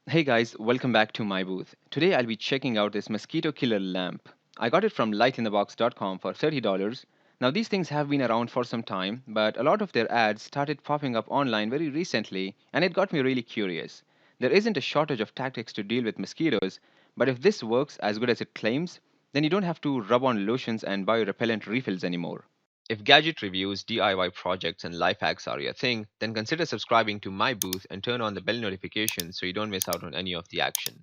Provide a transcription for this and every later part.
Hey guys, welcome back to my booth. Today I'll be checking out this mosquito killer lamp. I got it from lightinthebox.com for $30. Now these things have been around for some time, but a lot of their ads started popping up online very recently and it got me really curious. There isn't a shortage of tactics to deal with mosquitoes, but if this works as good as it claims, then you don't have to rub on lotions and buy repellent refills anymore. If gadget reviews, DIY projects, and life hacks are your thing, then consider subscribing to my booth and turn on the bell notifications so you don't miss out on any of the action.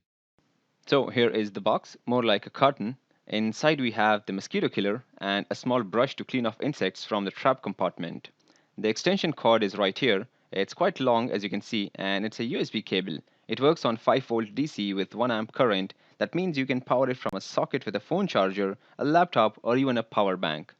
So here is the box, more like a carton. Inside we have the mosquito killer and a small brush to clean off insects from the trap compartment. The extension cord is right here. It's quite long as you can see and it's a USB cable. It works on 5 volt DC with 1 amp current. That means you can power it from a socket with a phone charger, a laptop or even a power bank.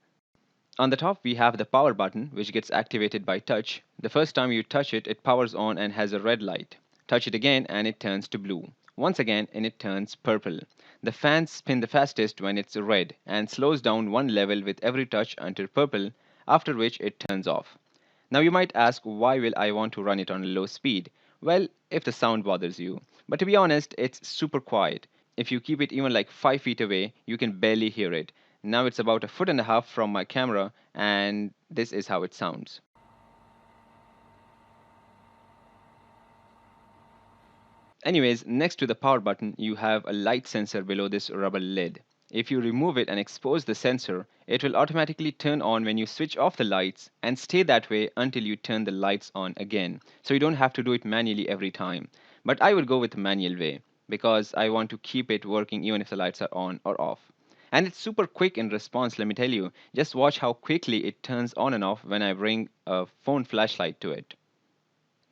On the top we have the power button which gets activated by touch. The first time you touch it, it powers on and has a red light. Touch it again and it turns to blue. Once again and it turns purple. The fans spin the fastest when it's red and slows down one level with every touch until purple, after which it turns off. Now you might ask why will I want to run it on a low speed? Well, if the sound bothers you. But to be honest, it's super quiet. If you keep it even like 5 feet away, you can barely hear it. Now it's about a foot and a half from my camera, and this is how it sounds. Anyways, next to the power button, you have a light sensor below this rubber lid. If you remove it and expose the sensor, it will automatically turn on when you switch off the lights and stay that way until you turn the lights on again. So you don't have to do it manually every time. But I would go with the manual way because I want to keep it working even if the lights are on or off. And it's super quick in response, let me tell you. Just watch how quickly it turns on and off when I bring a phone flashlight to it.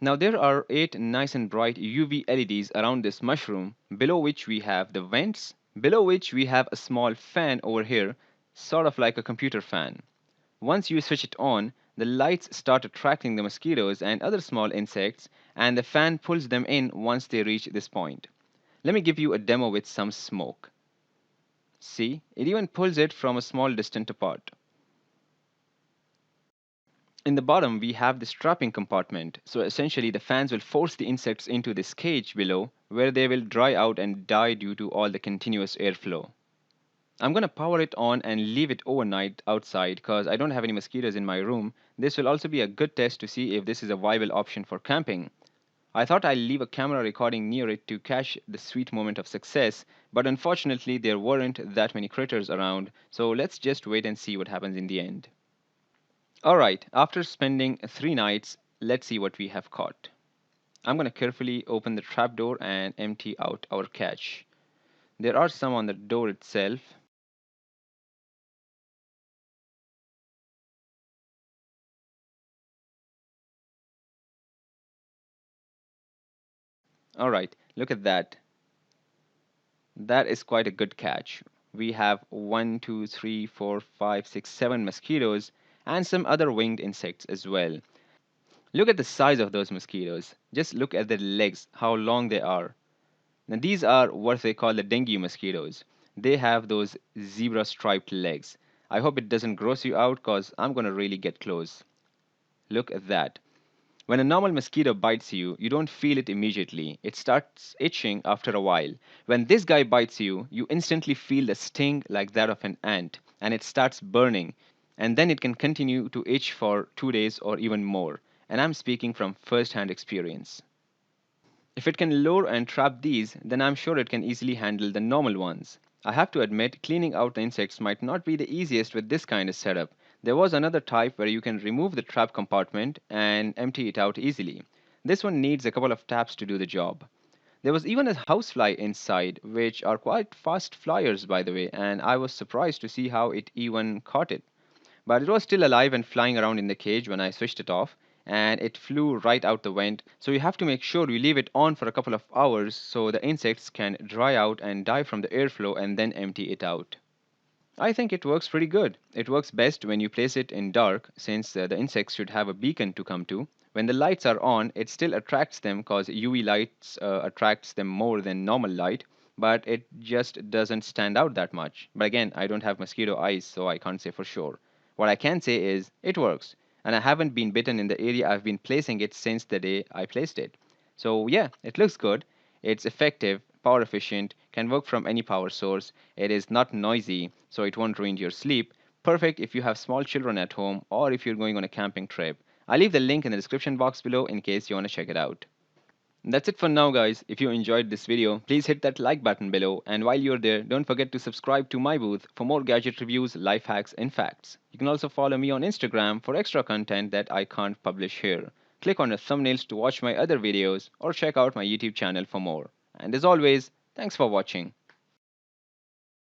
Now there are 8 nice and bright UV LEDs around this mushroom, below which we have the vents, below which we have a small fan over here, sort of like a computer fan. Once you switch it on, the lights start attracting the mosquitoes and other small insects, and the fan pulls them in once they reach this point. Let me give you a demo with some smoke. See, it even pulls it from a small distance apart. In the bottom, we have this trapping compartment. So essentially, the fans will force the insects into this cage below, where they will dry out and die due to all the continuous airflow. I'm gonna power it on and leave it overnight outside because I don't have any mosquitoes in my room. This will also be a good test to see if this is a viable option for camping. I thought I'll leave a camera recording near it to catch the sweet moment of success, but unfortunately there weren't that many critters around, so let's just wait and see what happens in the end. Alright, after spending 3 nights, let's see what we have caught. I'm gonna carefully open the trapdoor and empty out our catch. There are some on the door itself. Alright, look at that. That is quite a good catch. We have 1, 2, 3, 4, 5, 6, 7 mosquitoes and some other winged insects as well. Look at the size of those mosquitoes. Just look at their legs, how long they are. Now, these are what they call the dengue mosquitoes. They have those zebra striped legs. I hope it doesn't gross you out because I'm gonna really get close. Look at that. When a normal mosquito bites you, you don't feel it immediately. It starts itching after a while. When this guy bites you, you instantly feel the sting like that of an ant, and it starts burning. And then it can continue to itch for 2 days or even more. And I'm speaking from first hand experience. If it can lure and trap these, then I'm sure it can easily handle the normal ones. I have to admit, cleaning out the insects might not be the easiest with this kind of setup. There was another type where you can remove the trap compartment and empty it out easily. This one needs a couple of taps to do the job. There was even a housefly inside, which are quite fast flyers by the way, and I was surprised to see how it even caught it. But it was still alive and flying around in the cage when I switched it off, and it flew right out the vent. So you have to make sure you leave it on for a couple of hours so the insects can dry out and die from the airflow and then empty it out. I think it works pretty good. It works best when you place it in dark since the insects should have a beacon to come to. When the lights are on, it still attracts them because UV lights attracts them more than normal light, but it just doesn't stand out that much. But again, I don't have mosquito eyes, so I can't say for sure. What I can say is it works, and I haven't been bitten in the area I've been placing it since the day I placed it. So yeah, it looks good. It's effective, power efficient, can work from any power source. It is not noisy, so it won't ruin your sleep. Perfect if you have small children at home or if you're going on a camping trip. I'll leave the link in the description box below in case you want to check it out. That's it for now, guys. If you enjoyed this video, please hit that like button below. And while you're there, don't forget to subscribe to my booth for more gadget reviews, life hacks, and facts. You can also follow me on Instagram for extra content that I can't publish here. Click on the thumbnails to watch my other videos or check out my YouTube channel for more. And as always, thanks for watching.